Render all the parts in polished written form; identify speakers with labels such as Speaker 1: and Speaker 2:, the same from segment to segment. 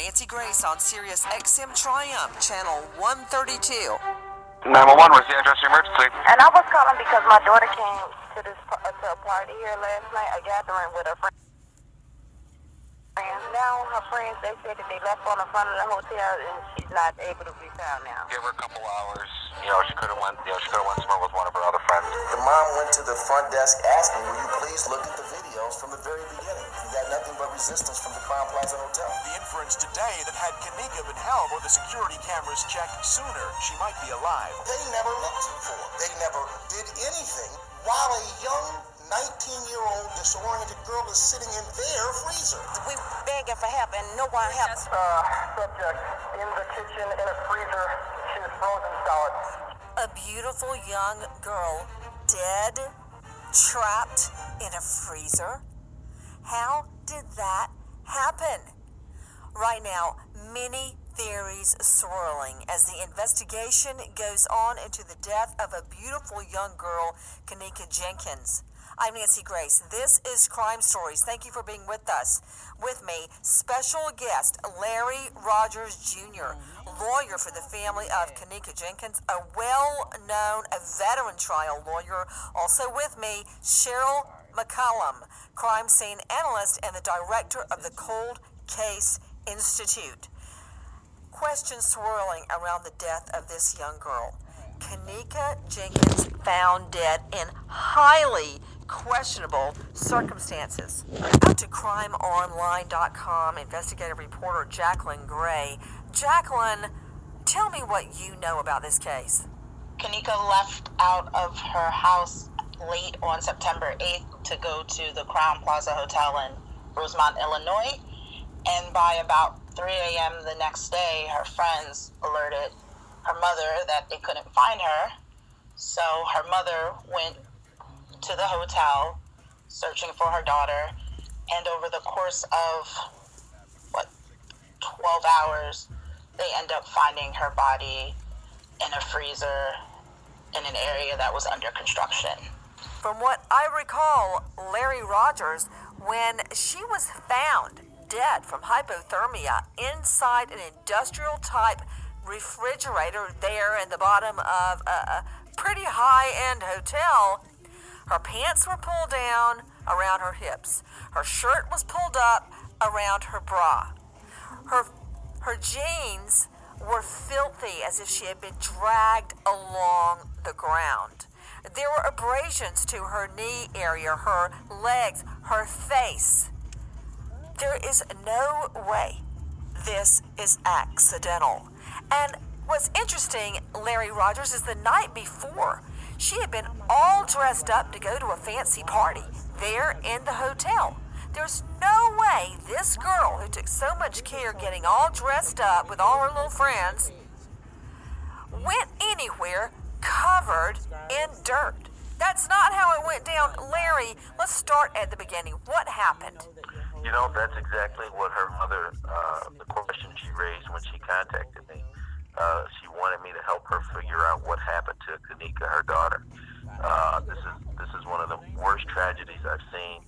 Speaker 1: Nancy Grace on Sirius XM Triumph, channel 132.
Speaker 2: 911, what's the address of your emergency?
Speaker 3: And I was calling because my daughter came to to a party here last night, a gathering with her friends. Now her friends, they said that they left on the front of the hotel and she's not able to be found now.
Speaker 2: Give her a couple hours. She could have went somewhere with one of her other friends.
Speaker 4: The mom went to the front desk asking, will you please look at the videos from the very beginning? You got nothing but resistance from the Crown Plaza Hotel.
Speaker 5: The inference today that had Kenneka been held or the security cameras checked sooner, she might be alive.
Speaker 4: They never looked for her. They never did anything while a young 19-year-old disoriented girl is sitting in their freezer.
Speaker 3: We begging for help and no one helps.
Speaker 4: Subject in the kitchen in a freezer. She is frozen solid.
Speaker 1: A beautiful young girl dead, trapped in a freezer. How did that happen? Right now, many theories swirling as the investigation goes on into the death of a beautiful young girl, Kenneka Jenkins. I'm Nancy Grace. This is Crime Stories. Thank you for being with us. With me, special guest Larry Rodgers Jr., lawyer for the family of Kenneka Jenkins, a well-known veteran trial lawyer. Also with me, Cheryl McCollum, crime scene analyst and the director of the Cold Case Institute. Questions swirling around the death of this young girl. Kenneka Jenkins found dead in highly questionable circumstances. Out to crimeonline.com, investigative reporter Jacqueline Gray. Jacqueline, tell me what you know about this case.
Speaker 6: Kenneka left out of her house late on September 8th to go to the Crown Plaza Hotel in Rosemont, Illinois. And by about 3 a.m. the next day, her friends alerted her mother that they couldn't find her. So her mother went to the hotel searching for her daughter. And over the course of, 12 hours, they end up finding her body in a freezer in an area that was under construction.
Speaker 1: From what I recall, Larry Rodgers, when she was found dead from hypothermia inside an industrial-type refrigerator there in the bottom of a pretty high-end hotel, her pants were pulled down around her hips. Her shirt was pulled up around her bra. Her jeans were filthy, as if she had been dragged along the ground. There were abrasions to her knee area, her legs, her face. There is no way this is accidental. And what's interesting, Larry Rodgers, is the night before, she had been all dressed up to go to a fancy party there in the hotel. There's no way this girl, who took so much care getting all dressed up with all her little friends, went anywhere covered in dirt. That's not how it went down. Larry, let's start at the beginning. What happened?
Speaker 7: That's exactly what her mother, the question she raised when she contacted me. She wanted me to help her figure out what happened to Kenneka, her daughter. This is one of the worst tragedies I've seen.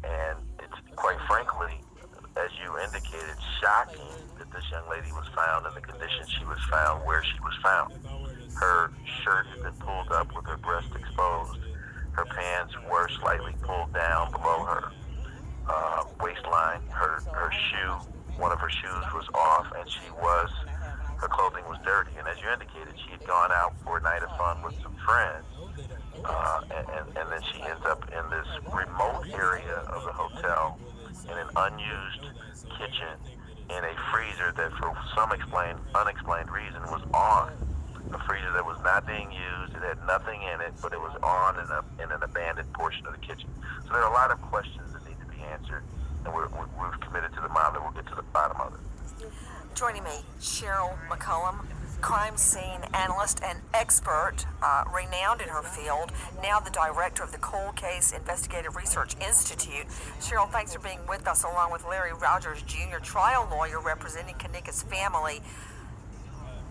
Speaker 7: And it's, quite frankly, as you indicated, shocking that this young lady was found in the condition she was found, where she was found. Her shirt had been pulled up with her breast exposed. Her pants were slightly pulled down below her waistline. Her shoe, one of her shoes was off, and her clothing was dirty. And as you indicated, she had gone out for a night of fun with some friends. And then she ends up in this remote area of the hotel in an unused kitchen in a freezer that for some unexplained reason was on. A freezer that was not being used. It had nothing in it, but it was on in an abandoned portion of the kitchen. So there are a lot of questions that need to be answered, and we've committed to the mom that we'll get to the bottom of it.
Speaker 1: Joining me, Cheryl McCollum, crime scene analyst and expert, renowned in her field, now the director of the Cold Case Investigative Research Institute. Cheryl, thanks for being with us, along with Larry Rodgers Jr., trial lawyer representing Kenneka's family.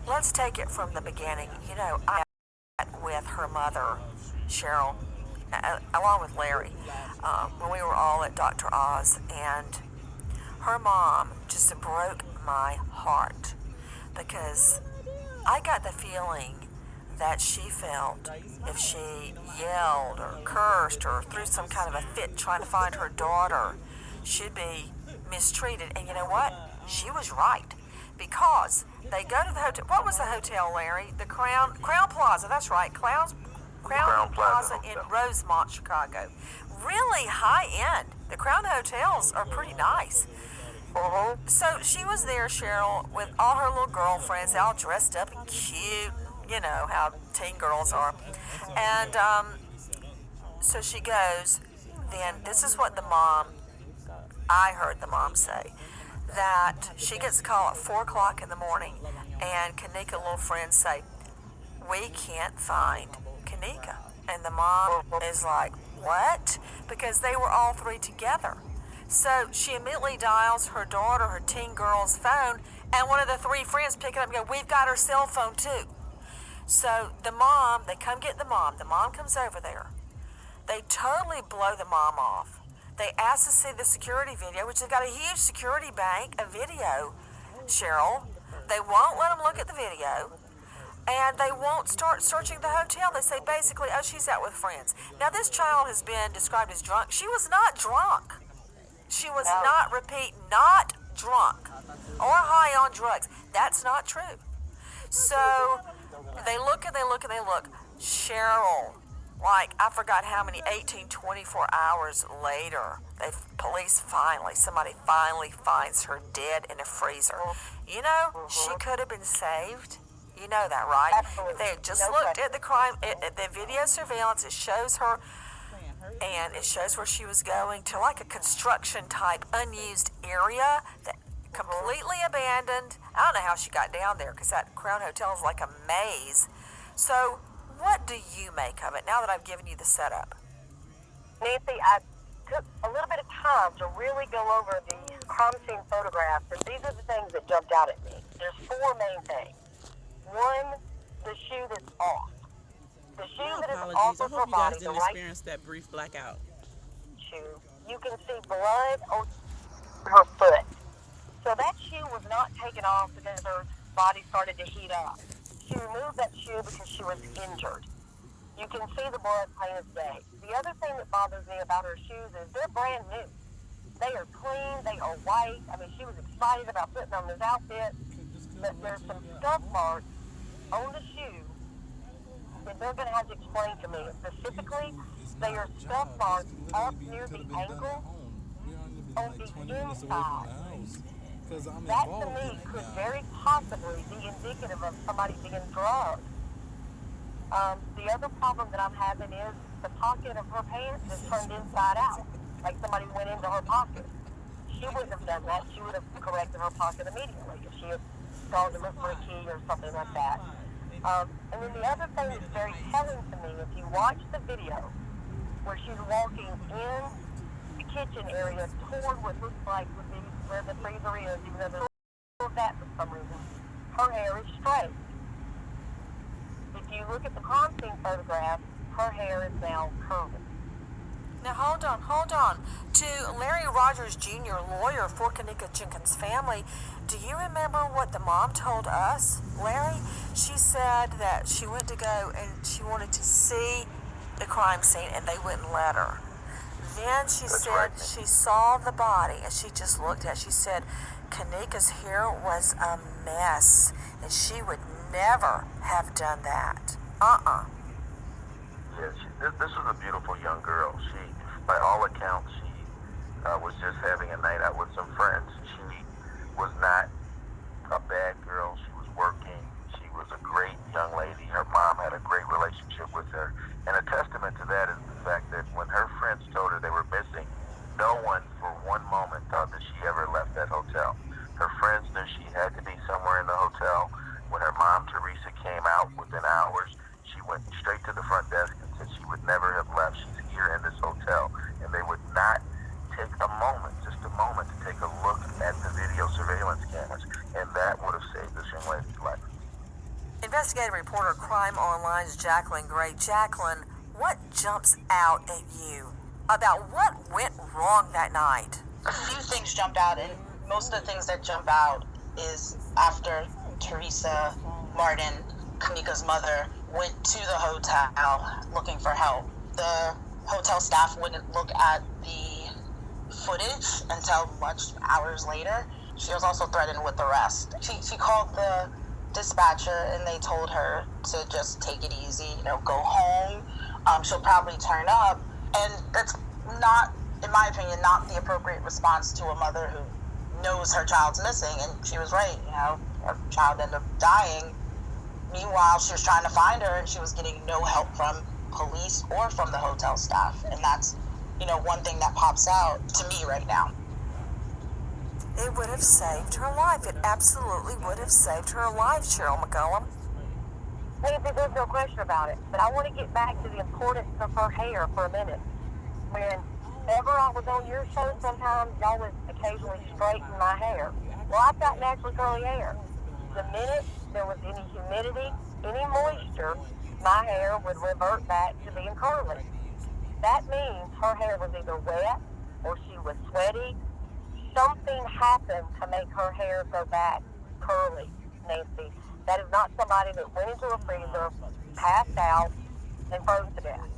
Speaker 1: Let's take it from the beginning. I met with her mother, Cheryl, along with Larry, when we were all at Dr. Oz, and Her mom just broke my heart because I got the feeling that she felt if she yelled or cursed or threw some kind of a fit trying to find her daughter, she'd be mistreated. And you know what? She was right. Because they go to the hotel. What was the hotel, Larry? The Crown Plaza. That's right. Crown Plaza in Rosemont, Chicago. Really high end. The Crown hotels are pretty nice. So she was there, Cheryl, with all her little girlfriends, all dressed up and cute. You know how teen girls are. And so she goes. Then this is what I heard the mom say, that she gets a call at 4 o'clock in the morning, and Kenneka little friends say, we can't find Kenneka. And the mom is like, what? Because they were all three together. So she immediately dials her daughter, her teen girl's phone, and one of the three friends pick it up and go, we've got her cell phone too. So the mom, they come get the mom. The mom comes over there. They totally blow the mom off. They ask to see the security video, which has got a huge security bank of video, Cheryl. They won't let them look at the video, and they won't start searching the hotel. They say basically, oh, she's out with friends. Now, this child has been described as drunk. She was not drunk. She was not, repeat, not drunk or high on drugs. That's not true. So they look and they look and they look. Cheryl, like, I forgot how many, 18, 24 hours later, somebody finally finds her dead in a freezer. You know, she could have been saved. You know that, right?
Speaker 3: Absolutely.
Speaker 1: If they had just looked at the crime, at the video surveillance, it shows her, and it shows where she was going to like a construction type unused area that completely abandoned. I don't know how she got down there because that Crown Hotel is like a maze. So what do you make of it now that I've given you the setup?
Speaker 3: Nancy, I took a little bit of time to really go over these crime scene photographs, and these are the things that jumped out at me. There's four main things. One, the shoe that's off. The shoe that is off of her body, the right
Speaker 8: experience that brief blackout.
Speaker 3: shoe. You can see blood on her foot. So that shoe was not taken off because her body started to heat up. She removed that shoe because she was injured. You can see the blood plain as day. The other thing that bothers me about her shoes is they're brand new. They are clean, they are white. I mean, she was excited about putting on this outfit, but there's some scuff marks on the shoe that they're going to have to explain to me. Specifically, they are scuff marks up near the ankle on the inside. That to me could very possibly be indicative of somebody being drugged. The other problem that I'm having is the pocket of her pants is turned inside out, like somebody went into her pocket. She wouldn't have done that. She would have corrected her pocket immediately if she had gone to look for a key or something like that. And then the other thing that's very telling to me, if you watch the video where she's walking in the kitchen area toward what looks like would be where the freezer is, even though there's no of that for some reason, her hair is straight. If you look at the crime scene photograph, her hair is now curly.
Speaker 1: Now, hold on. To Larry Rodgers Jr., lawyer for Kenneka Jenkins' family, do you remember what the mom told us, Larry? She said that she went to go and she wanted to see the crime scene and they wouldn't let her. Then she said she saw the body and she just looked at it. She said Kenneka's hair was a mess and she would never have done that.
Speaker 7: Yeah, this was a beautiful young girl. She, by all accounts, she was just having a night out with some friends. She was not a bad girl. She was working. She was a great young lady. Her mom had a great relationship with her. And a testament to that is the fact that when her friends told her they were missing, no one for one moment thought that she ever left that hotel. Her friends knew she had to be somewhere in the hotel. When her mom, Teresa, came out within hours, she went straight to the front desk and said she would never have left. She's here in this hotel. And they would not take a moment, just a moment, to take a look at the video surveillance cameras. And that would have saved this young lady's life.
Speaker 1: Investigative reporter Crime Online's Jacqueline Gray. Jacqueline, what jumps out at you about what went wrong that night?
Speaker 6: A few things jumped out, and most of the things that jump out is after Teresa Martin, Kenneka's mother, went to the hotel looking for help. The hotel staff wouldn't look at the footage until much hours later. She was also threatened with arrest. She called the dispatcher and they told her to just take it easy, go home. She'll probably turn up. And that's not, in my opinion, not the appropriate response to a mother who knows her child's missing. And she was right, her child ended up dying. Meanwhile, she was trying to find her and she was getting no help from police or from the hotel staff. And that's, one thing that pops out to me right now.
Speaker 1: It would have saved her life. It absolutely would have saved her life, Cheryl McCollum.
Speaker 3: Nancy, there's no question about it. But I want to get back to the importance of her hair for a minute. Whenever I was on your show, sometimes y'all would occasionally straighten my hair. Well, I've got naturally curly hair. The minute there was any humidity, any moisture, my hair would revert back to being curly. That means her hair was either wet or she was sweaty. Something happened to make her hair go back curly, Nancy. That is not somebody that went into a freezer, passed out, and froze to death.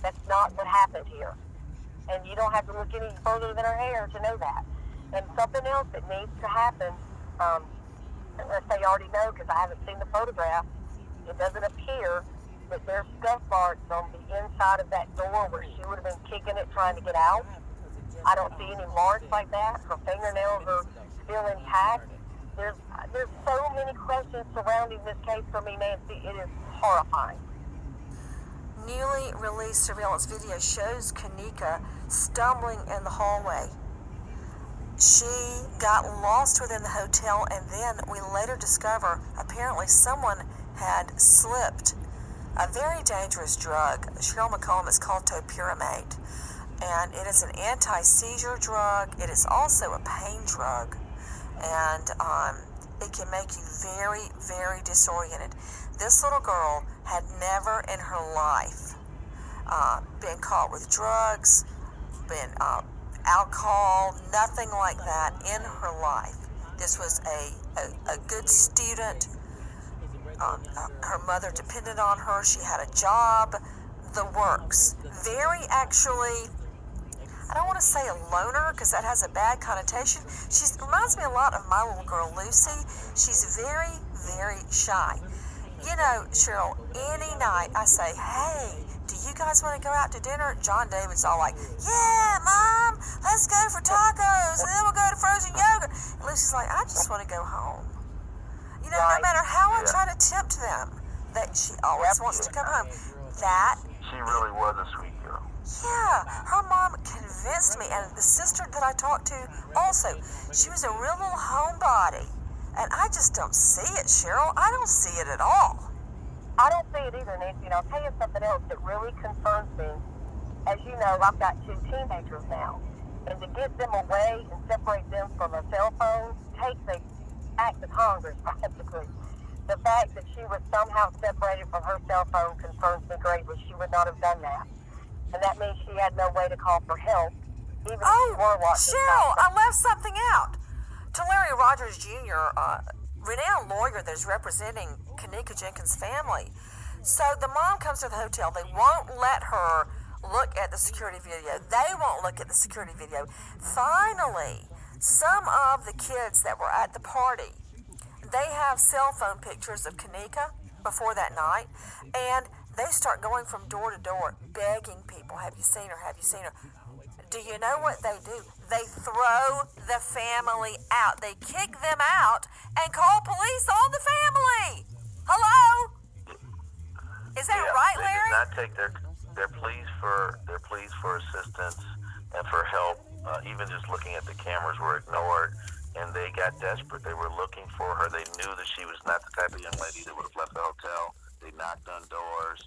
Speaker 3: That's not what happened here. And you don't have to look any further than her hair to know that. And something else that needs to happen, unless they already know, because I haven't seen the photograph, it doesn't appear that there's scuff marks on the inside of that door where she would have been kicking it trying to get out. I don't see any marks like that. Her fingernails are still intact. There's so many questions surrounding this case for me, Nancy. It is horrifying.
Speaker 1: Newly released surveillance video shows Kenneka stumbling in the hallway. She got lost within the hotel, and then we later discover apparently someone had slipped a very dangerous drug. Cheryl McCollum, is called topiramate, and it is an anti-seizure drug. It is also a pain drug, and it can make you very, very disoriented. This little girl had never in her life been caught with drugs, been alcohol, nothing like that in her life. This was a good student. Her mother depended on her. She had a job, the works. Very, actually, I don't want to say a loner because that has a bad connotation. She reminds me a lot of my little girl, Lucy. She's very, very shy. Cheryl, any night I say, hey, do you guys want to go out to dinner? John David's all like, yeah, Mom, let's go for tacos, and then we'll go to frozen yogurt. And Lucy's like, I just want to go home. No matter how I try to tempt them, that she always wants to come home. That
Speaker 7: She really was a sweet girl.
Speaker 1: Yeah, her mom convinced me, and the sister that I talked to also, she was a real little homebody. And I just don't see it, Cheryl. I don't see it at all.
Speaker 3: I don't see it either, Nancy. And I'll tell you something else that really concerns me. As you know, I've got 2 teenagers now. And to get them away and separate them from a cell phone takes an act of Congress, practically. The fact that she was somehow separated from her cell phone concerns me greatly. She would not have done that. And that means she had no way to call for help, even if she were watching.
Speaker 1: Cheryl, I left something out. To Larry Rodgers Jr., renowned lawyer that's representing Kenneka Jenkins' family. So the mom comes to the hotel. They won't let her look at the security video. They won't look at the security video. Finally, some of the kids that were at the party, they have cell phone pictures of Kenneka before that night, and they start going from door to door, begging people, have you seen her, have you seen her? Do you know what they do? They throw the family out. They kick them out and call police on the family. Hello? Is that right, Larry?
Speaker 7: They did not take their pleas for assistance and for help. Even just looking at the cameras were ignored, and they got desperate. They were looking for her. They knew that she was not the type of young lady that would have left the hotel. They knocked on doors.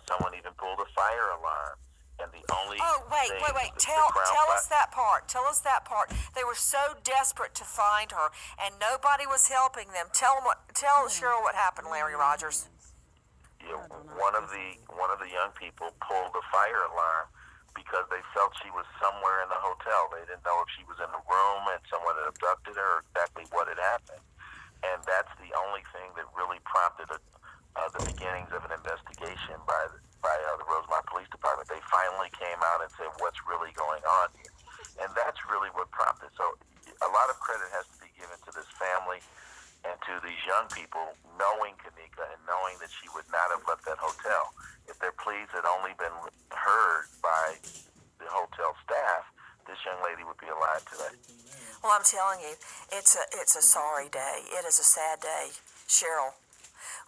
Speaker 7: Someone even pulled a fire alarm. And the only
Speaker 1: wait. Tell us that part. Tell us that part. They were so desperate to find her, and nobody was helping them. Tell Cheryl what happened, Larry Rodgers.
Speaker 7: Yeah, one of the young people pulled the fire alarm because they felt she was somewhere in the hotel. They didn't know if she was in the room and someone had abducted her or exactly what had happened. And that's the only thing that really prompted the beginnings of an investigation by the Rosemont Police Department. They finally came out and said, what's really going on here? And that's really what prompted. So a lot of credit has to be given to this family and to these young people knowing Kenneka and knowing that she would not have left that hotel. If their pleas had only been heard by the hotel staff, this young lady would be alive today.
Speaker 1: Well, I'm telling you, it's a sorry day. It is a sad day, Cheryl,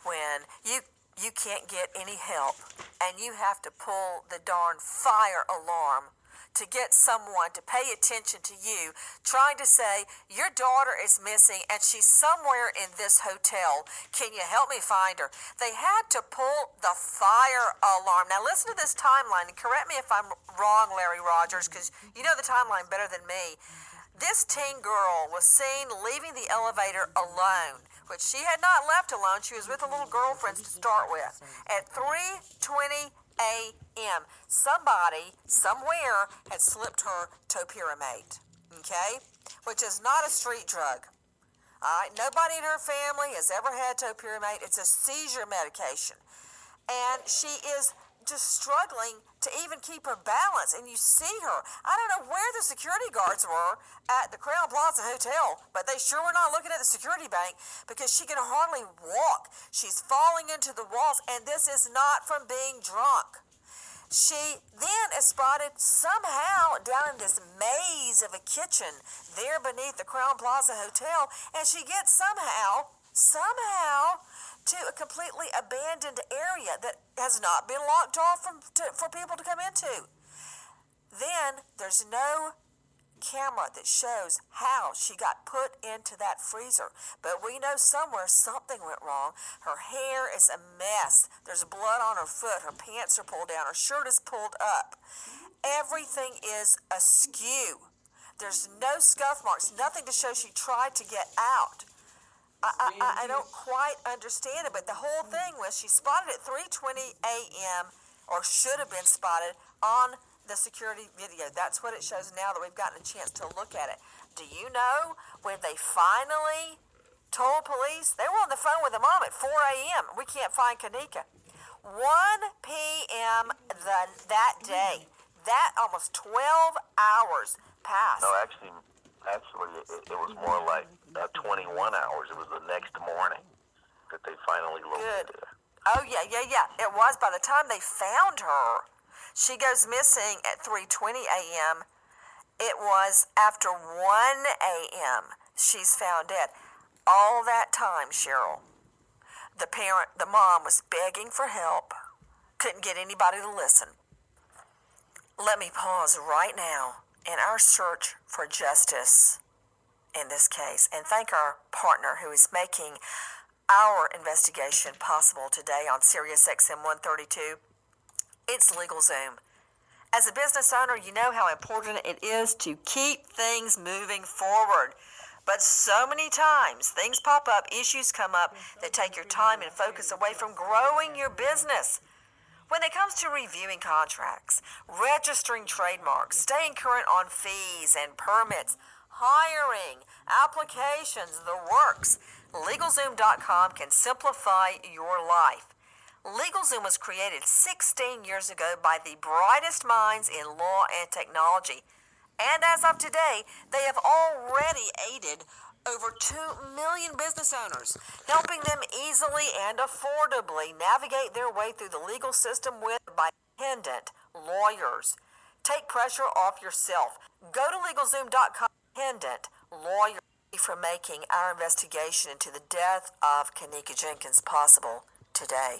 Speaker 1: when you can't get any help and you have to pull the darn fire alarm to get someone to pay attention to you, trying to say, your daughter is missing and she's somewhere in this hotel. Can you help me find her? They had to pull the fire alarm. Now listen to this timeline, and correct me if I'm wrong, Larry Rodgers, because you know the timeline better than me. This teen girl was seen leaving the elevator alone, which she had not left alone. She was with a little girlfriend to start with. At 3:20 a.m., somebody, somewhere, had slipped her topiramate, okay? Which is not a street drug. All right, nobody in her family has ever had topiramate. It's a seizure medication. And she is just struggling to even keep her balance, and you see her. I don't know where the security guards were at the Crown Plaza Hotel, but they sure were not looking at the security bank because she can hardly walk. She's falling into the walls, and this is not from being drunk. She then is spotted somehow down in this maze of a kitchen there beneath the Crown Plaza Hotel, and she gets somehow to a completely abandoned area that has not been locked off for people to come into. Then there's no camera that shows how she got put into that freezer. But we know somewhere something went wrong. Her hair is a mess. There's blood on her foot. Her pants are pulled down. Her shirt is pulled up. Everything is askew. There's no scuff marks, nothing to show she tried to get out. I don't quite understand it, but the whole thing was she spotted at 3:20 a.m. or should have been spotted on the security video. That's what it shows now that we've gotten a chance to look at it. Do you know when they finally told police? They were on the phone with the mom at 4 a.m. We can't find Kenneka. 1 p.m. that day. That almost 12 hours passed.
Speaker 7: No, actually, it was more like 21 hours. It was the next morning that they finally located her.
Speaker 1: Oh, yeah. It was. By the time they found her, she goes missing at 3:20 a.m. It was after 1 a.m. she's found dead. All that time, Cheryl, the mom was begging for help, couldn't get anybody to listen. Let me pause right now in our search for justice in this case and thank our partner who is making our investigation possible today on Sirius XM 132. It's LegalZoom. As a business owner, you know how important it is to keep things moving forward. But so many times things pop up, issues come up that take your time and focus away from growing your business. When it comes to reviewing contracts, registering trademarks, staying current on fees and permits, hiring, applications, the works, LegalZoom.com can simplify your life. LegalZoom was created 16 years ago by the brightest minds in law and technology. And as of today, they have already aided over 2 million business owners, helping them easily and affordably navigate their way through the legal system with independent lawyers. Take pressure off yourself. Go to LegalZoom.com, independent lawyer, for making our investigation into the death of Kenneka Jenkins possible today.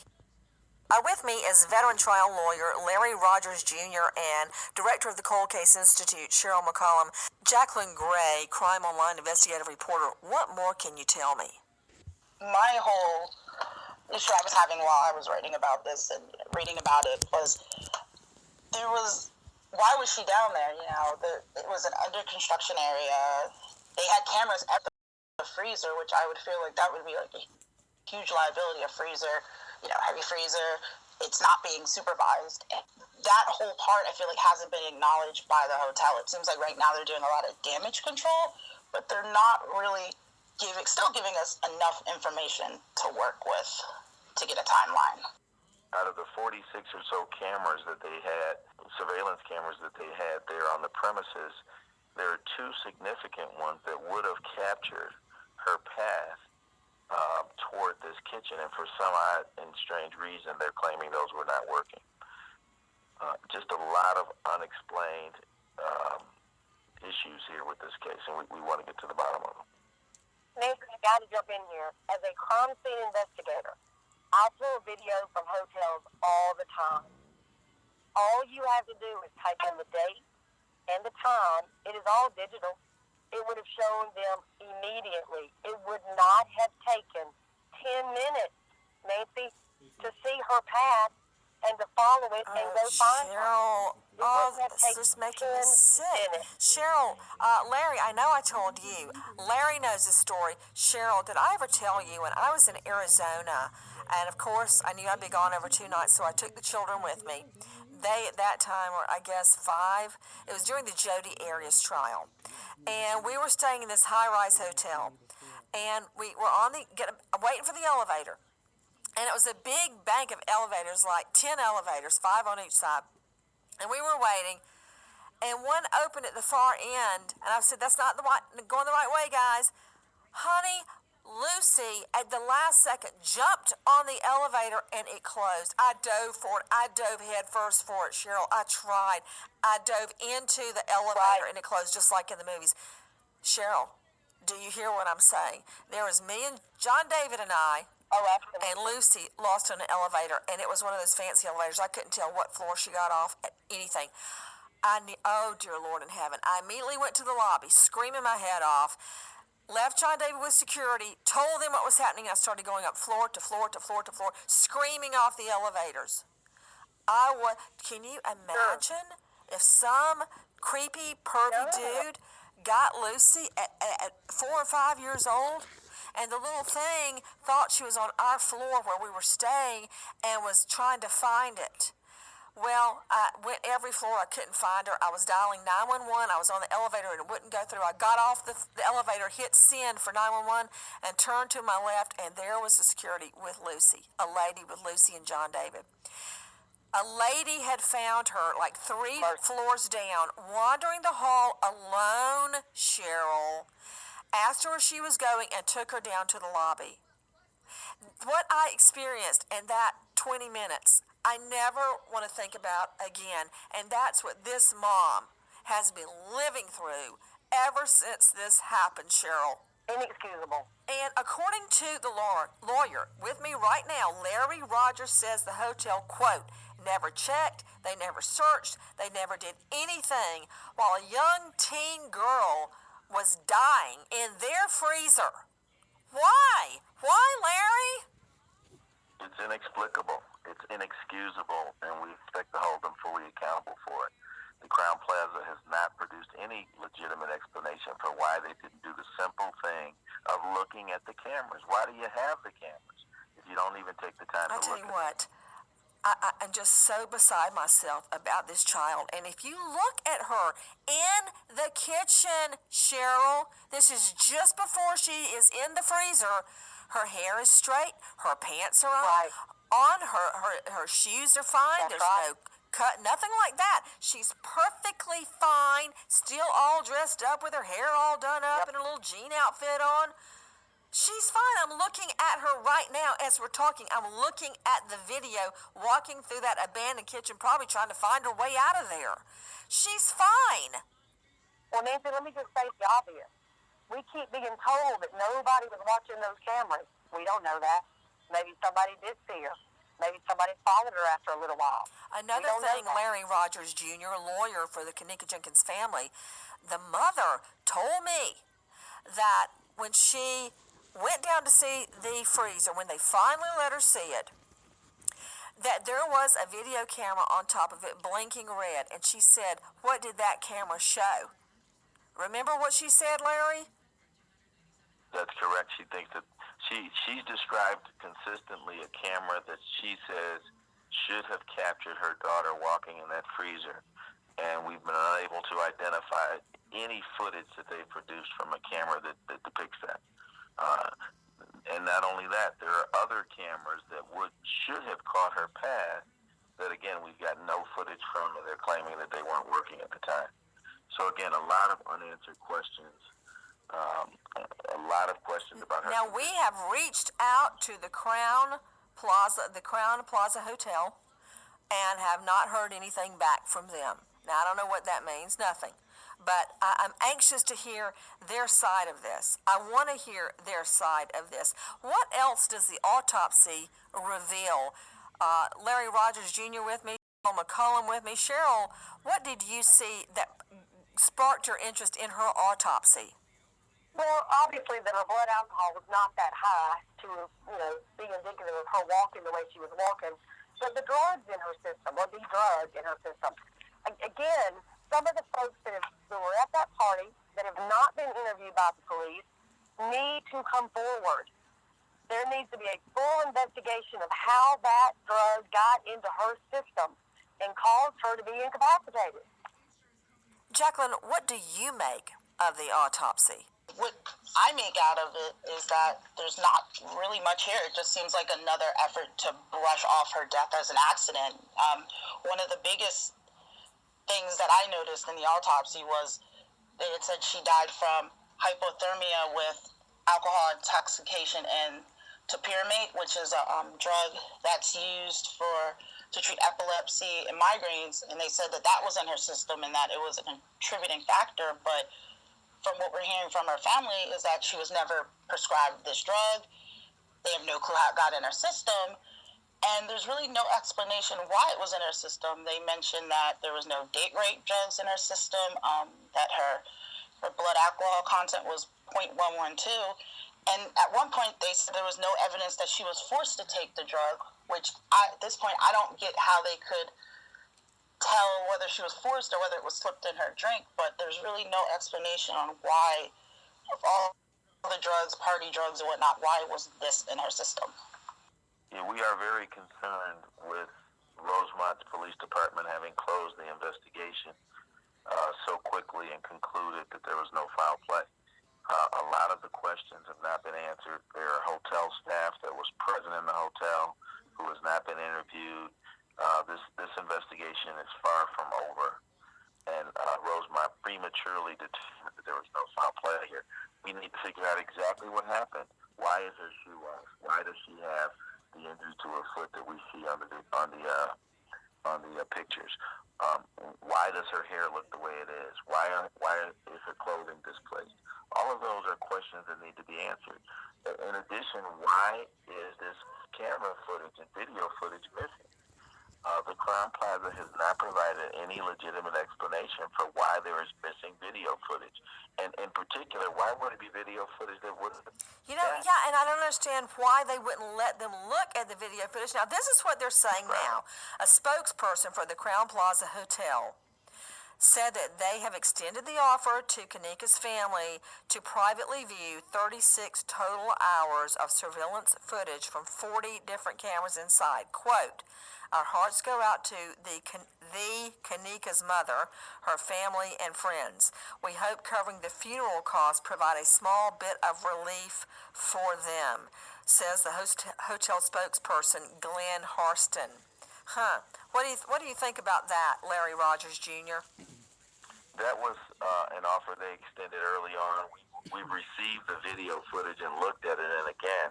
Speaker 1: With me is veteran trial lawyer Larry Rodgers Jr. and director of the Cold Case Institute, Cheryl McCollum. Jacqueline Gray, crime online investigative reporter. What more can you tell me?
Speaker 6: My whole issue I was having while I was writing about this and reading about it was why was she down there? You know, it was an under construction area. They had cameras at the freezer, which I would feel like that would be like a huge liability. A freezer, you know, heavy freezer, it's not being supervised. And that whole part, I feel like, hasn't been acknowledged by the hotel. It seems like right now they're doing a lot of damage control, but they're not really still giving us enough information to work with to get a timeline.
Speaker 7: Out of the 46 or so cameras that they had, surveillance cameras that they had there on the premises, there are two significant ones that would have captured her path toward this kitchen, and for some odd and strange reason, they're claiming those were not working. Just a lot of unexplained issues here with this case, and we want to get to the bottom of them.
Speaker 3: Nancy, I got to jump in here. As a crime scene investigator, I pull video from hotels all the time. All you have to do is type in the date and the time. It is all digital. It would have shown them immediately. It would not have taken 10 minutes, Nancy, to see her path and to follow it and go find her.
Speaker 1: Cheryl, this is making me sick. Cheryl, Larry, I know I told you. Larry knows the story. Cheryl, did I ever tell you when I was in Arizona, and of course I knew I'd be gone over 2 nights, so I took the children with me. They, at that time, were, I guess, 5. It was during the Jodi Arias trial. And we were staying in this high-rise hotel. And we were waiting for the elevator. And it was a big bank of elevators, like 10 elevators, 5 on each side. And we were waiting. And one opened at the far end. And I said, that's not going the right way, guys. Honey, Lucy, at the last second, jumped on the elevator and it closed. I dove for it. I dove head first for it, Cheryl. I tried. I dove into the elevator and it closed just like in the movies. Cheryl, do you hear what I'm saying? There was me and John David and I, and Lucy lost in an elevator, and it was one of those fancy elevators. I couldn't tell what floor she got off at anything. Oh, dear Lord in heaven. I immediately went to the lobby, screaming my head off. Left John David with security, told them what was happening, and I started going up floor to floor to floor to floor, screaming off the elevators. Can you imagine if some creepy, pervy dude got Lucy at 4 or 5 years old, and the little thing thought she was on our floor where we were staying and was trying to find it? Well, I went every floor. I couldn't find her. I was dialing 911. I was on the elevator and it wouldn't go through. I got off the elevator, hit send for 911, and turned to my left, and there was the security with Lucy, a lady with Lucy and John David. A lady had found her like 3 floors down, wandering the hall alone, Cheryl. Asked her where she was going and took her down to the lobby. What I experienced in that 20 minutes, I never want to think about again. And that's what this mom has been living through ever since this happened, Cheryl.
Speaker 3: Inexcusable.
Speaker 1: And according to the lawyer with me right now, Larry Rodgers says the hotel, quote, never checked, they never searched, they never did anything while a young teen girl was dying in their freezer. Why? Why, Larry?
Speaker 7: It's inexplicable. It's inexcusable, and we expect to hold them fully accountable for it. The Crown Plaza has not produced any legitimate explanation for why they didn't do the simple thing of looking at the cameras. Why do you have the cameras if you don't even take the time to look at them?
Speaker 1: I tell you what, I'm just so beside myself about this child. And if you look at her in the kitchen, Cheryl, this is just before she is in the freezer. Her hair is straight. Her pants are on. Her shoes are fine. There's no cut, nothing like that. She's perfectly fine, still all dressed up with her hair all done up and a little jean outfit on. She's fine. I'm looking at her right now as we're talking. I'm looking at the video, walking through that abandoned kitchen, probably trying to find her way out of there. She's fine.
Speaker 3: Well, Nancy, let me just say the obvious. We keep being told that nobody was watching those cameras. We don't know that. Maybe somebody did see her. Maybe somebody followed her after a little while.
Speaker 1: Another thing, Larry Rodgers Jr., lawyer for the Kenneka Jenkins family, the mother told me that when she went down to see the freezer, when they finally let her see it, that there was a video camera on top of it blinking red, and she said, what did that camera show? Remember what she said, Larry?
Speaker 7: That's correct. She thinks that she's described consistently a camera that she says should have captured her daughter walking in that freezer, and we've been unable to identify any footage that they produced from a camera that depicts that. And not only that, there are other cameras that should have caught her path that, again, we've got no footage from, and they're claiming that they weren't working at the time. So, again, a lot of unanswered questions, a lot of questions about her.
Speaker 1: Now, we have reached out to the Crown Plaza Hotel, and have not heard anything back from them. Now, I don't know what that means, nothing. But I'm anxious to hear their side of this. I want to hear their side of this. What else does the autopsy reveal? Larry Rodgers Jr. with me, Cheryl McCollum with me. Cheryl, what did you see that sparked your interest in her autopsy?
Speaker 3: Well, obviously that her blood alcohol was not that high to, be indicative of her walking the way she was walking. But the drugs in her system, or the drug in her system, again, some of the folks who were at that party that have not been interviewed by the police need to come forward. There needs to be a full investigation of how that drug got into her system and caused her to be incapacitated.
Speaker 1: Jacqueline, what do you make of the autopsy?
Speaker 6: What I make out of it is that there's not really much here. It just seems like another effort to brush off her death as an accident. One of the biggest things that I noticed in the autopsy was that it said she died from hypothermia with alcohol intoxication and topiramate, which is a drug that's used to treat epilepsy and migraines. And they said that was in her system and that it was a contributing factor. But from what we're hearing from her family is that she was never prescribed this drug. They have no clue how it got in her system. And there's really no explanation why it was in her system. They mentioned that there was no date rape drugs in her system, that her blood alcohol content was 0.112. And at one point, they said there was no evidence that she was forced to take the drug, which at this point, I don't get how they could tell whether she was forced or whether it was slipped in her drink, but there's really no explanation on why, of all the drugs, party drugs and whatnot, why was this in her system.
Speaker 7: Yeah, we are very concerned with Rosemont's police department having closed the investigation so quickly and concluded that there was no foul play. A lot of the questions have not been answered. There are hotel staff that was present in the hotel who has not been interviewed. This investigation is far from over, and Rosemont prematurely determined that there was no foul play here. We need to figure out exactly what happened. Why is her shoe off? Why does she have the injury to her foot that we see on the pictures? Why does her hair look the way it is? Why is her clothing displaced? All of those are questions that need to be answered. In addition, why is this camera footage and video footage missing? The Crown Plaza has not provided any legitimate explanation for why there is missing video footage. And in particular, why would it be video footage that wouldn't?
Speaker 1: Yeah, and I don't understand why they wouldn't let them look at the video footage. Now, this is what they're saying now. A spokesperson for the Crown Plaza Hotel said that they have extended the offer to Kenneka's family to privately view 36 total hours of surveillance footage from 40 different cameras inside. Quote, "Our hearts go out to the Kenneka's mother, her family, and friends. We hope covering the funeral costs provide a small bit of relief for them," says the hotel spokesperson, Glenn Harston. What do you think about that, Larry Rodgers Jr.?
Speaker 7: That was an offer they extended early on. We've received the video footage and looked at it, and again,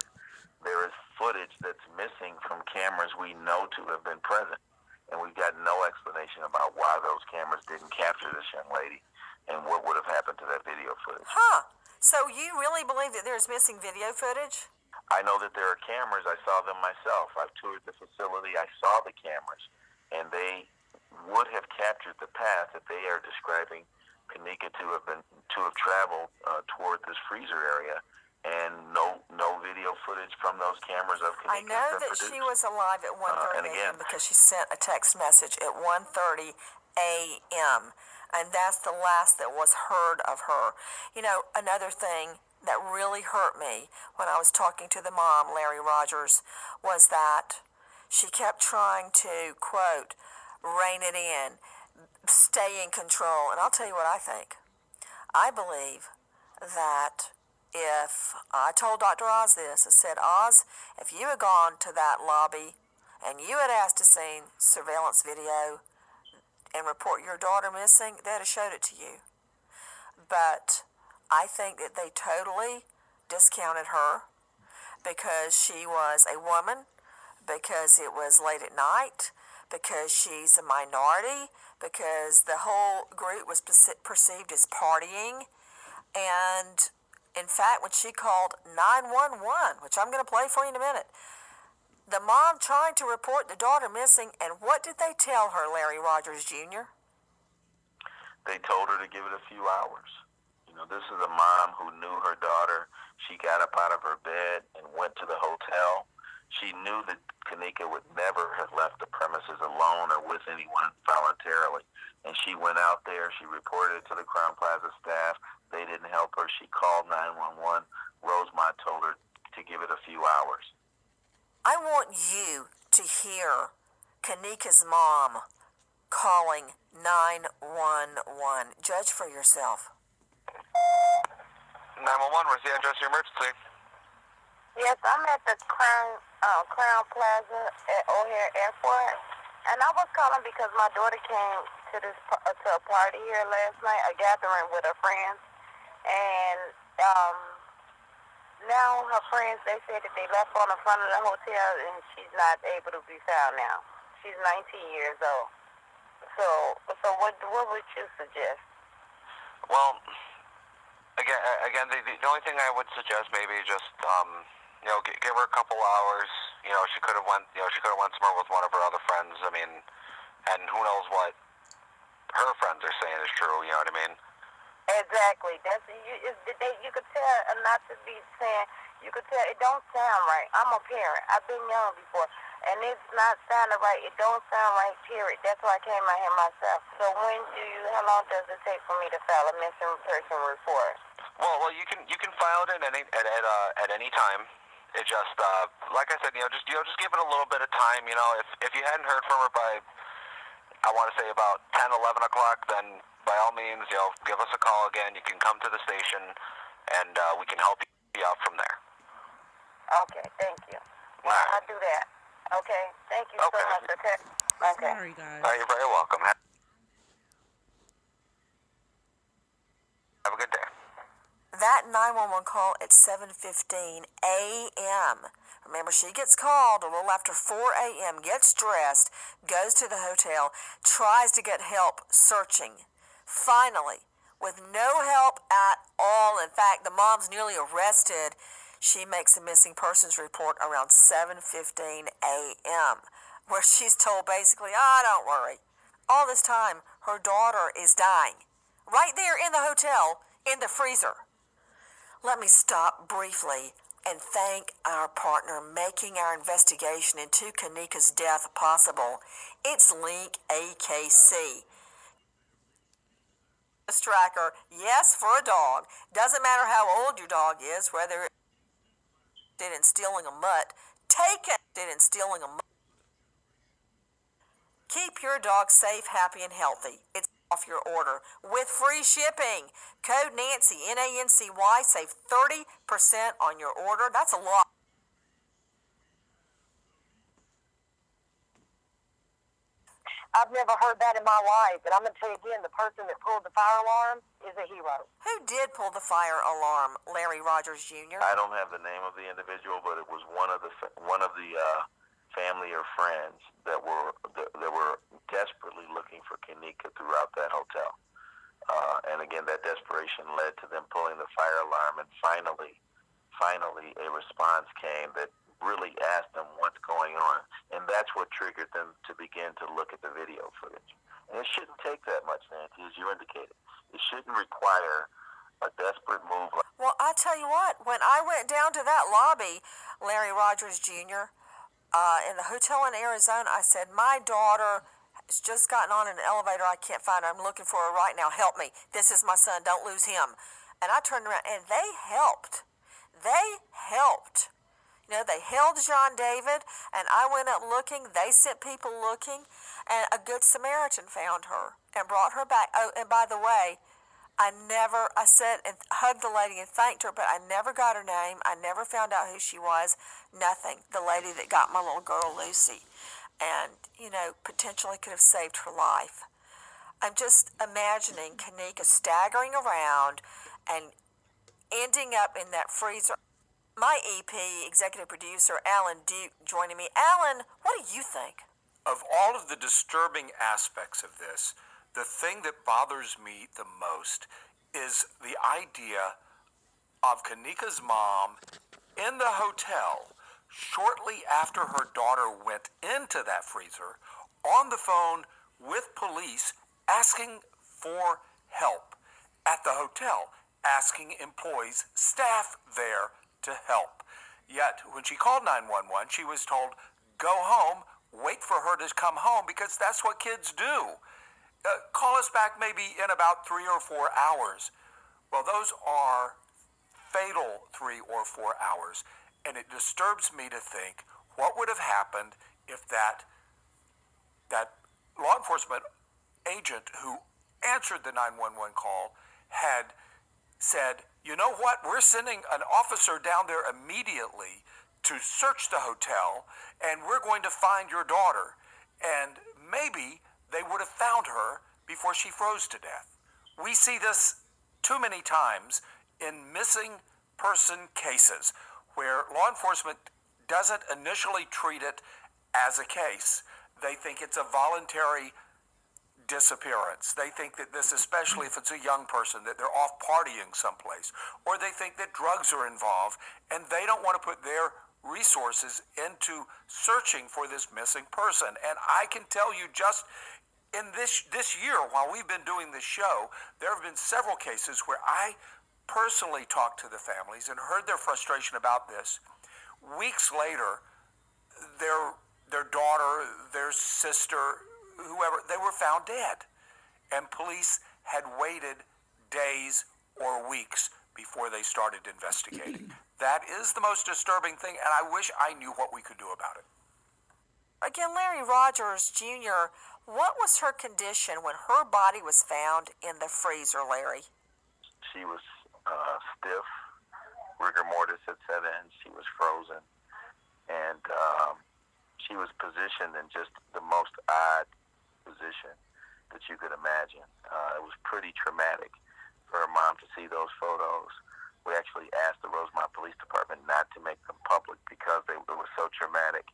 Speaker 7: there is footage that's missing from cameras we know to have been present, and we've got no explanation about why those cameras didn't capture this young lady and what would have happened to that video footage.
Speaker 1: So you really believe that there's missing video footage?
Speaker 7: I know that there are cameras. I saw them myself. I've toured the facility. I saw the cameras, and they would have captured the path that they are describing Kenneka to have traveled toward this freezer area, and no video footage from those cameras of Kenneka.
Speaker 1: I know that she was alive at 1:30 a.m. because she sent a text message at 1:30 a.m. and that's the last that was heard of her. Another thing that really hurt me when I was talking to the mom, Larry Rodgers, was that She kept trying to, quote, rein it in, stay in control. And I'll tell you what I think. I believe that if I told Dr. Oz this, I said, Oz, if you had gone to that lobby and you had asked to see surveillance video and report your daughter missing, they'd have showed it to you. But I think that they totally discounted her because she was a woman, because it was late at night, because she's a minority, because the whole group was perceived as partying. And in fact, when she called 911, which I'm going to play for you in a minute, the mom trying to report the daughter missing, and what did they tell her, Larry Rodgers Jr.?
Speaker 7: They told her to give it a few hours. You know, this is a mom who knew her daughter. She got up out of her bed and went to the hotel. She knew that Kenneka would never have left the premises alone or with anyone voluntarily. And she went out there. She reported it to the Crown Plaza staff. They didn't help her. She called 911. Rosemont told her to give it a few hours.
Speaker 1: I want you to hear Kenneka's mom calling 911. Judge for yourself.
Speaker 2: 911, where's the address of your emergency?
Speaker 3: Yes, I'm at the Crown Plaza at O'Hare Airport, and I was calling because my daughter came to to a party here last night, a gathering with her friends, and now her friends, they said that they left on the front of the hotel, and she's not able to be found now. She's 19 years old. So what would you suggest?
Speaker 2: Well, again, the only thing I would suggest maybe just give her a couple hours. She could have went somewhere with one of her other friends. I mean, and who knows what her friends are saying is true. You know what I mean?
Speaker 3: Exactly. You could tell, not to be saying, you could tell it don't sound right. I'm a parent. I've been young before, and it's not sounding right. It don't sound right, period. That's why I came out here myself. So how long does it take for me to file a missing person report?
Speaker 2: Well, you can file it at any time. It just like I said, just give it a little bit of time. If you hadn't heard from her by, I want to say about 10, 11 o'clock, then by all means, give us a call again. You can come to the station, and we can help you out from there.
Speaker 3: Okay, thank you. Well, I'll do that. Okay, thank you so much. Okay.
Speaker 8: Sorry, guys.
Speaker 2: You're very welcome. Have a good day.
Speaker 1: That 911 call at 7:15 a.m. Remember, she gets called a little after 4 a.m., gets dressed, goes to the hotel, tries to get help searching. Finally, with no help at all, in fact, the mom's nearly arrested, she makes a missing persons report around 7:15 a.m., where she's told basically, don't worry. All this time, her daughter is dying. Right there in the hotel, in the freezer. Let me stop briefly and thank our partner making our investigation into Kenneka's death possible. It's Link AKC. This tracker, yes, for a dog. Doesn't matter how old your dog is, whether it's in stealing a mutt, take it in stealing a mutt. Keep your dog safe, happy, and healthy. It's off your order with free shipping. Code Nancy, Nancy, save 30% on your order. That's a lot.
Speaker 3: I've never heard that in my life, and I'm going to tell you again, the person that pulled the fire alarm is a hero.
Speaker 1: Who did pull the fire alarm? Larry Rodgers Jr.?
Speaker 7: I don't have the name of the individual, but it was one of the family or friends that were desperately looking for Kenneka throughout that hotel. And again, that desperation led to them pulling the fire alarm, and finally a response came that really asked them what's going on, and that's what triggered them to begin to look at the video footage. And it shouldn't take that much, Nancy, as you indicated. It shouldn't require a desperate move.
Speaker 1: Well, I tell you what, when I went down to that lobby, Larry Rodgers Jr., in the hotel in Arizona, I said, my daughter has just gotten on an elevator. I can't find her. I'm looking for her right now. Help me. This is my son. Don't lose him. And I turned around, and they helped. They held John David, and I went up looking. They sent people looking, and a good Samaritan found her and brought her back. Oh, and by the way, I said and hugged the lady and thanked her, but I never got her name. I never found out who she was. Nothing. The lady that got my little girl, Lucy, and, potentially could have saved her life. I'm just imagining Kenneka staggering around and ending up in that freezer. My EP, executive producer, Alan Duke, joining me. Alan, what do you think?
Speaker 8: Of all of the disturbing aspects of this, the thing that bothers me the most is the idea of Kenneka's mom in the hotel shortly after her daughter went into that freezer on the phone with police asking for help at the hotel, asking employees, staff there to help. Yet, when she called 911, she was told, go home, wait for her to come home, because that's what kids do. Call us back maybe in about 3 or 4 hours. Well, those are fatal 3 or 4 hours, and it disturbs me to think what would have happened if that law enforcement agent who answered the 911 call had said, you know what, we're sending an officer down there immediately to search the hotel, and we're going to find your daughter. And maybe they would have found her before she froze to death. We see this too many times in missing person cases where law enforcement doesn't initially treat it as a case. They think it's a voluntary disappearance. They think that this, especially if it's a young person, that they're off partying someplace, or they think that drugs are involved, and they don't want to put their resources into searching for this missing person. And I can tell you, just in this year, while we've been doing this show, there have been several cases where I personally talked to the families and heard their frustration about this. Weeks later, their daughter, their sister, whoever, they were found dead. And police had waited days or weeks before they started investigating. That is the most disturbing thing, and I wish I knew what we could do about it.
Speaker 1: Again, Larry Rodgers Jr., what was her condition when her body was found in the freezer, Larry?
Speaker 7: She was stiff. Rigor mortis had set in. She was frozen. And she was positioned in just the most odd position that you could imagine. It was pretty traumatic for her mom to see those photos. We actually asked the Rosemont Police Department not to make them public because it was so traumatic,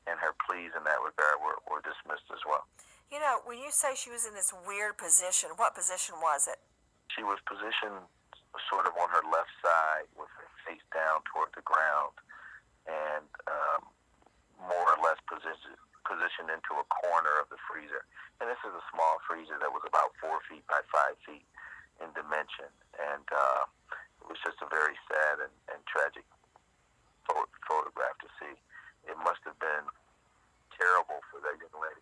Speaker 7: and her pleas in that regard were dismissed as well.
Speaker 1: When you say she was in this weird position, what position was it?
Speaker 7: She was positioned sort of on her left side with her face down toward the ground, and more or less positioned into a corner of the freezer. And this is a small freezer that was about 4 feet by 5 feet in dimension. And it was just a very sad and tragic photograph to see. It must have been terrible for that young lady.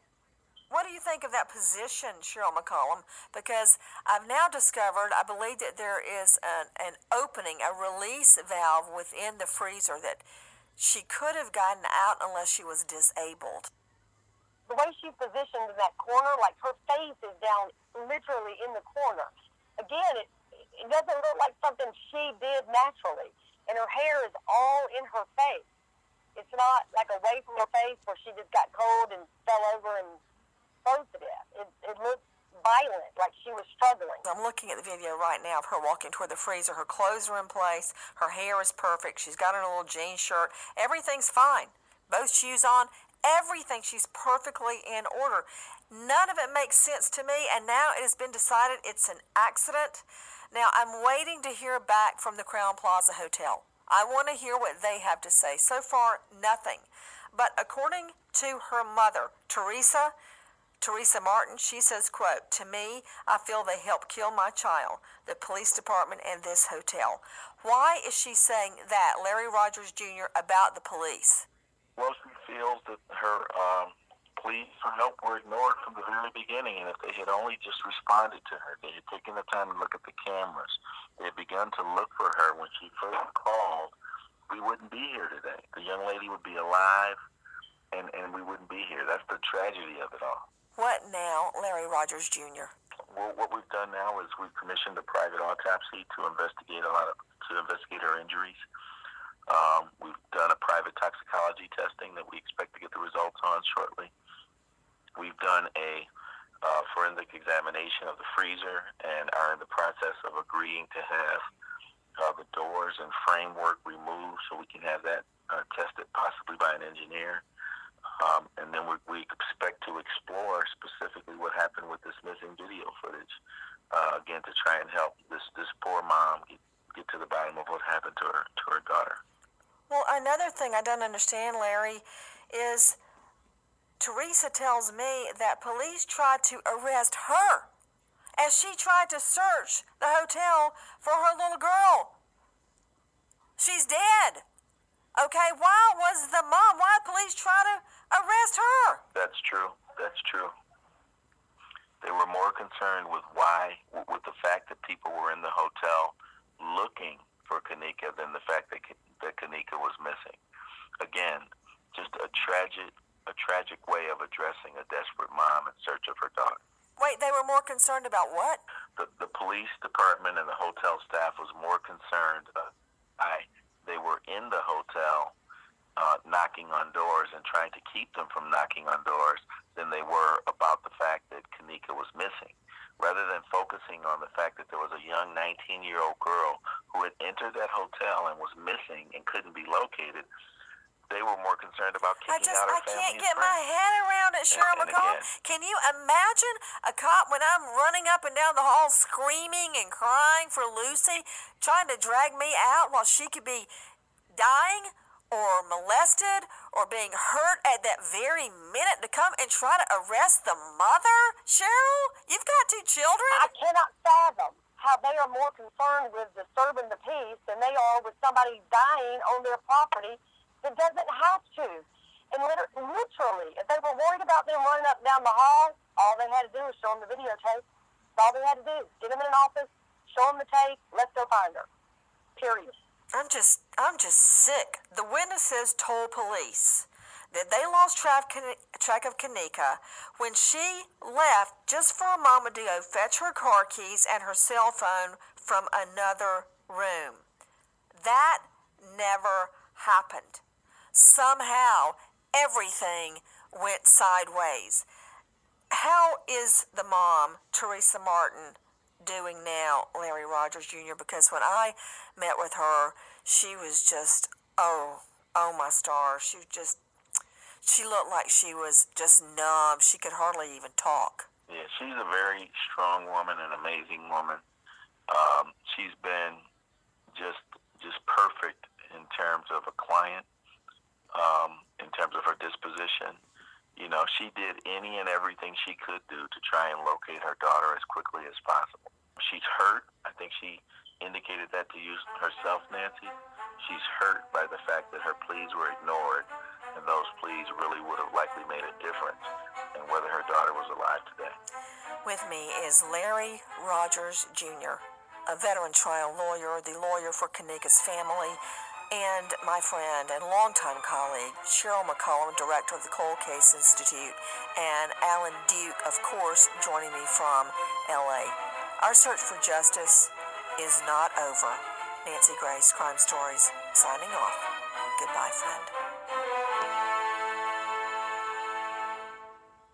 Speaker 1: What do you think of that position, Cheryl McCollum? Because I've now discovered, I believe that there is an opening, a release valve within the freezer that she could have gotten out unless she was disabled.
Speaker 3: The way she's positioned in that corner, like her face is down literally in the corner. Again, it doesn't look like something she did naturally. And her hair is all in her face. It's not like away from her face where she just got cold and fell over and froze to death. It looks violent, like she was struggling.
Speaker 1: I'm looking at the video right now of her walking toward the freezer. Her clothes are in place. Her hair is perfect. She's got her little jean shirt. Everything's fine. Both shoes on. Everything. She's perfectly in order. None of it makes sense to me, and now it has been decided it's an accident. Now, I'm waiting to hear back from the Crowne Plaza Hotel. I want to hear what they have to say. So far, nothing. But according to her mother, Teresa Martin, she says, quote, "To me, I feel they helped kill my child, the police department, and this hotel." Why is she saying that, Larry Rodgers Jr., about the police?
Speaker 7: Well, she feels that her pleas for help were ignored from the very beginning, and if they had only just responded to her, they had taken the time to look at the cameras, they had begun to look for her when she first called we wouldn't be here today. The young lady would be alive, and we wouldn't be here. That's the tragedy of it all.
Speaker 1: What now, Larry Rodgers Jr.?
Speaker 7: Well, what we've done now is we've commissioned a private autopsy to investigate her injuries. We've done a private toxicology testing that we expect to get the results on shortly. We've done a forensic examination of the freezer and are in the process of agreeing to have the doors and framework removed so we can have that tested possibly by an engineer. And then we expect to explore specifically what happened with this missing video footage, again, to try and help this poor mom get to the bottom of what happened to her daughter.
Speaker 1: Well, another thing I don't understand, Larry, is Teresa tells me that police tried to arrest her as she tried to search the hotel for her little girl. She's dead. Okay, why police try to arrest her?
Speaker 7: That's true. They were more concerned with the fact that people were in the hotel looking for Kenneka than the fact that Kenneka was missing. Again, just a tragic way of addressing a desperate mom in search of her daughter.
Speaker 1: Wait, they were more concerned about what?
Speaker 7: The police department and the hotel staff was more concerned they were in the hotel knocking on doors and trying to keep them from knocking on doors than they were about the fact that Kenneka was missing. Rather than focusing on the fact that there was a young 19-year-old girl who had entered that hotel and was missing and couldn't be located, they were more concerned about kicking out her family.
Speaker 1: I can't get my head around it, Cheryl McCall. Can you imagine a cop when I'm running up and down the hall screaming and crying for Lucy, trying to drag me out while she could be dying or molested or being hurt at that very minute, to come and try to arrest the mother? Cheryl, you've got two children.
Speaker 3: I cannot fathom how they are more concerned with disturbing the peace than they are with somebody dying on their property that doesn't have to. And literally, if they were worried about them running up and down the hall, all they had to do was show them the videotape. That's all they had to do. Get them in an office, show them the tape, let's go find her. Period.
Speaker 1: I'm just sick. The witnesses told police that they lost track of Kenneka when she left just for a moment to go fetch her car keys and her cell phone from another room. That never happened. Somehow, everything went sideways. How is the mom, Teresa Martin, doing now, Larry Rodgers Jr.? Because when I met with her, she was just, oh my stars. She looked like she was just numb. She could hardly even talk.
Speaker 7: Yeah, she's a very strong woman, an amazing woman. She's been just perfect in terms of a client, in terms of her disposition. You know, she did any and everything she could do to try and locate her daughter as quickly as possible. She's hurt. I think she indicated that to you herself, Nancy. She's hurt by the fact that her pleas were ignored, and those pleas really would have likely made a difference in whether her daughter was alive today.
Speaker 1: With me is Larry Rodgers Jr., a veteran trial lawyer, the lawyer for Kenneka's family, and my friend and longtime colleague, Cheryl McCollum, director of the Cold Case Institute, and Alan Duke, of course, joining me from L.A. Our search for justice is not over. Nancy Grace, Crime Stories, signing off. Goodbye, friend.